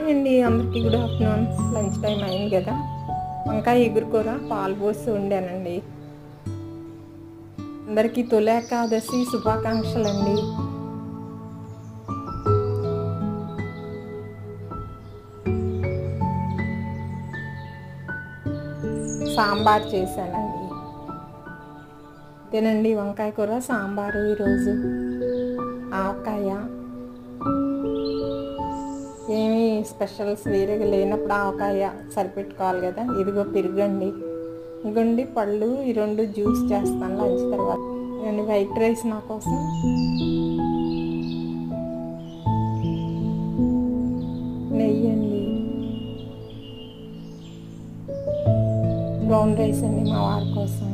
Hi అండి, అందరికీ good afternoon. Lunch time అయింది కదా. వంకాయ ఎగురు కూర పాలు పోసి వండానండి. అందరికీ తొలి ఏకాదశి శుభాకాంక్షలు అండి. సాంబార్ చేశానండి. తినండి, వంకాయ కూర సాంబారు. ఈరోజు ఆవకాయ, ఏమీ స్పెషల్స్ వేరేగా లేనప్పుడు ఆవకాయ సరిపెట్టుకోవాలి కదా. ఇదిగో పెరుగండి, ఇదిగోండి పళ్ళు. ఈ రెండు జ్యూస్ చేస్తాను లంచ్ తర్వాత. ఇదిగోండి వైట్ రైస్ నా కోసం. నెయ్యి అండి, బ్రౌన్ రైస్ అండి మా వారి కోసం.